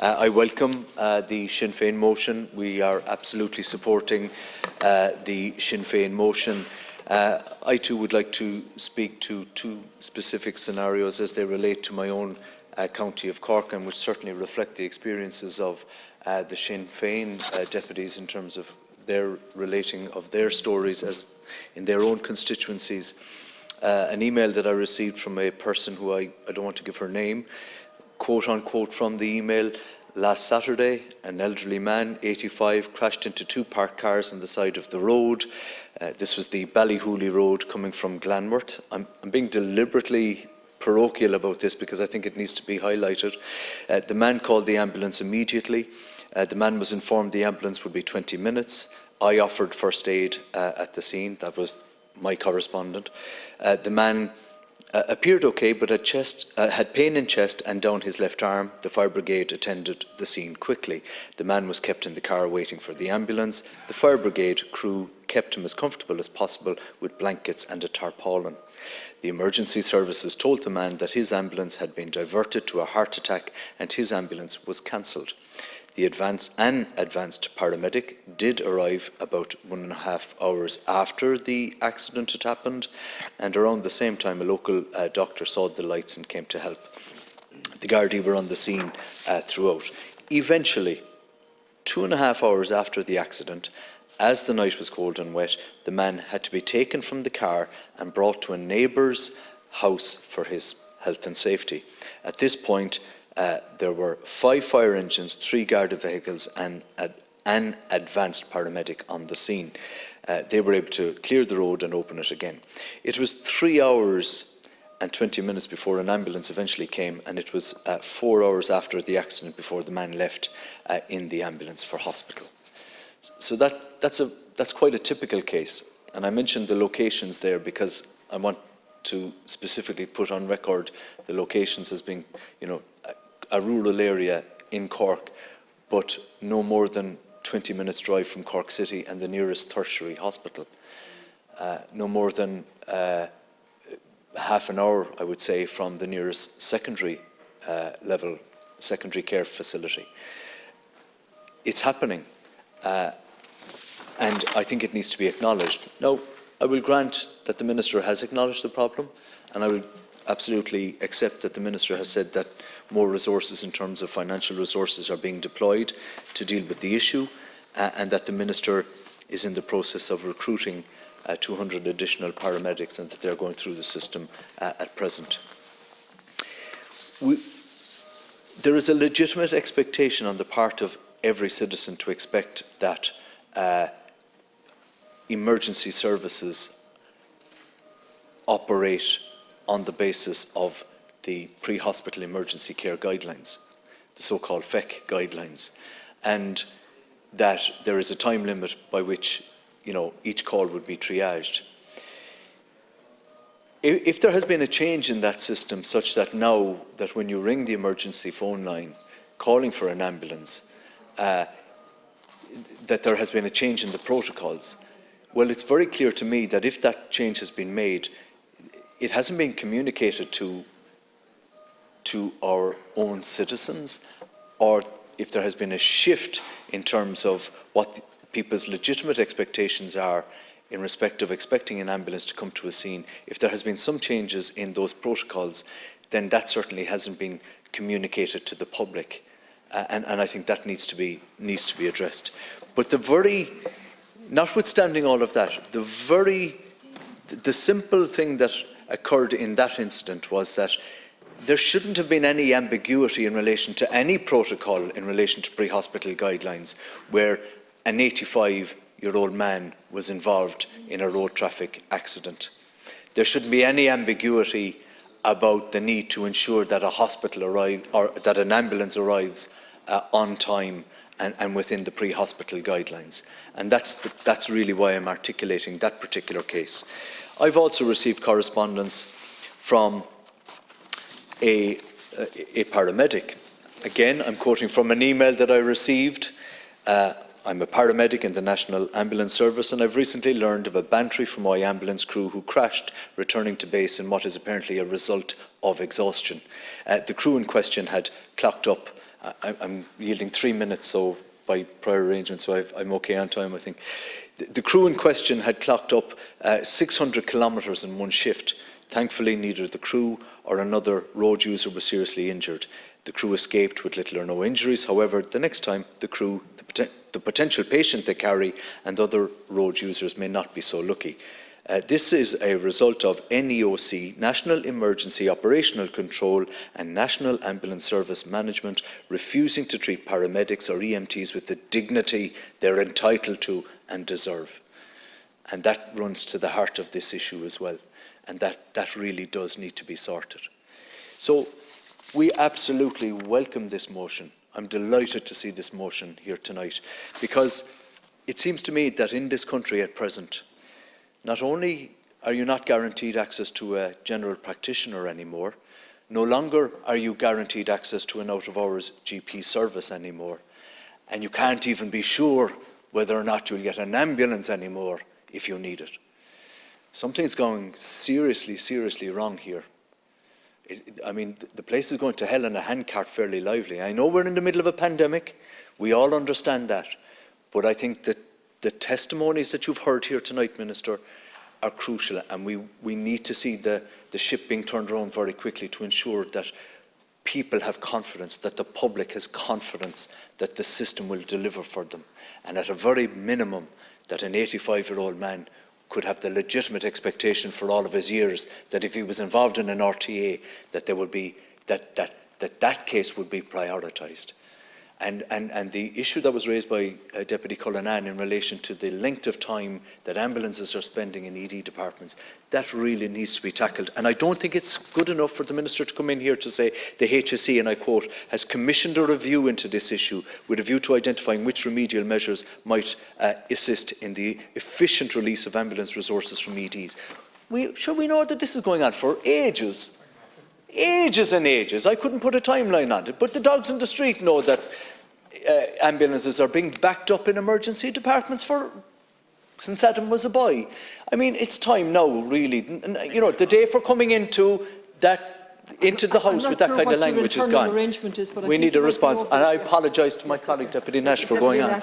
I welcome the Sinn Féin motion. We are absolutely supporting the Sinn Féin motion. I too would like to speak to two specific scenarios as they relate to my own county of Cork, and which certainly reflect the experiences of the Sinn Féin deputies in terms of their relating of their stories as in their own constituencies. An email that I received from a person who I don't want to give her name, quote unquote from the email: last Saturday, an elderly man, 85, crashed into two parked cars on the side of the road. This was the Ballyhooly Road coming from Glanworth. I'm being deliberately parochial about this because I think it needs to be highlighted. The man called the ambulance immediately. The man was informed the ambulance would be 20 minutes. I offered first aid at the scene. That was my correspondent. The man appeared okay, but had pain in chest and down his left arm. The fire brigade attended the scene quickly. The man was kept in the car waiting for the ambulance. The fire brigade crew kept him as comfortable as possible with blankets and a tarpaulin. The emergency services told the man that his ambulance had been diverted to a heart attack and his ambulance was cancelled. An advanced paramedic did arrive about 1.5 hours after the accident had happened, and around the same time a local doctor saw the lights and came to help. The Gardaí were on the scene throughout. Eventually, 2.5 hours after the accident, as the night was cold and wet, the man had to be taken from the car and brought to a neighbour's house for his health and safety. At this point, there were 5 fire engines, 3 Garda vehicles and an advanced paramedic on the scene. They were able to clear the road and open it again. It was 3 hours and 20 minutes before an ambulance eventually came, and it was 4 hours after the accident before the man left in the ambulance for hospital. So that's quite a typical case, and I mentioned the locations there because I want to specifically put on record the locations as being, a rural area in Cork, but no more than 20 minutes drive from Cork City and the nearest tertiary hospital. No more than half an hour, I would say, from the nearest secondary level, secondary care facility. It's happening, and I think it needs to be acknowledged. Now, I will grant that the Minister has acknowledged the problem, and I will absolutely accept that the Minister has said that more resources in terms of financial resources are being deployed to deal with the issue, and that the Minister is in the process of recruiting 200 additional paramedics and that they're going through the system at present. There is a legitimate expectation on the part of every citizen to expect that emergency services operate on the basis of the pre-hospital emergency care guidelines, the so-called FEC guidelines, and that there is a time limit by which each call would be triaged. If there has been a change in that system such that now that when you ring the emergency phone line calling for an ambulance, that there has been a change in the protocols, well, it's very clear to me that if that change has been made, it hasn't been communicated to our own citizens, or if there has been a shift in terms of what people's legitimate expectations are in respect of expecting an ambulance to come to a scene. If there has been some changes in those protocols, then that certainly hasn't been communicated to the public, and I think that needs to be addressed. But notwithstanding all of that, the simple thing that occurred in that incident was that there shouldn't have been any ambiguity in relation to any protocol in relation to pre-hospital guidelines where an 85-year-old man was involved in a road traffic accident. There shouldn't be any ambiguity about the need to ensure that a hospital arrives or that an ambulance arrives on time and within the pre-hospital guidelines. And that's really why I'm articulating that particular case. I've also received correspondence from a paramedic. Again, I'm quoting from an email that I received. I'm a paramedic in the National Ambulance Service, and I've recently learned of a bantry from my ambulance crew who crashed returning to base in what is apparently a result of exhaustion. The crew in question had clocked up I'm yielding 3 minutes, so by prior arrangement, so I'm okay on time, I think. The crew in question had clocked up 600 kilometres in one shift. Thankfully, neither the crew or another road user was seriously injured. The crew escaped with little or no injuries. However, the next time, the crew, the potential patient they carry and other road users may not be so lucky. This is a result of NEOC, National Emergency Operational Control and National Ambulance Service Management refusing to treat paramedics or EMTs with the dignity they're entitled to and deserve. And that runs to the heart of this issue as well. And that really does need to be sorted. So we absolutely welcome this motion. I'm delighted to see this motion here tonight, because it seems to me that in this country at present, not only are you not guaranteed access to a general practitioner anymore, no longer are you guaranteed access to an out-of-hours GP service anymore, and you can't even be sure whether or not you'll get an ambulance anymore if you need it. Something's going seriously, seriously wrong here. I mean, the place is going to hell in a handcart fairly lively. I know we're in the middle of a pandemic. We all understand that. But I think that the testimonies that you've heard here tonight, Minister, are crucial, and we need to see the ship being turned around very quickly to ensure that people have confidence, that the public has confidence that the system will deliver for them. And at a very minimum, that an 85-year-old man could have the legitimate expectation for all of his years that if he was involved in an RTA, that there would be that case would be prioritised. And the issue that was raised by Deputy Cullinan in relation to the length of time that ambulances are spending in ED departments, that really needs to be tackled. And I don't think it's good enough for the Minister to come in here to say the HSE, and I quote, has commissioned a review into this issue with a view to identifying which remedial measures might assist in the efficient release of ambulance resources from EDs. We know that this is going on for ages. Ages and ages. I couldn't put a timeline on it, but the dogs in the street know that ambulances are being backed up in emergency departments since Adam was a boy. I mean, it's time now, really. You know, the day for coming into the House with that kind of language is gone. We need a response, and I apologise to my colleague Deputy Nash for going on.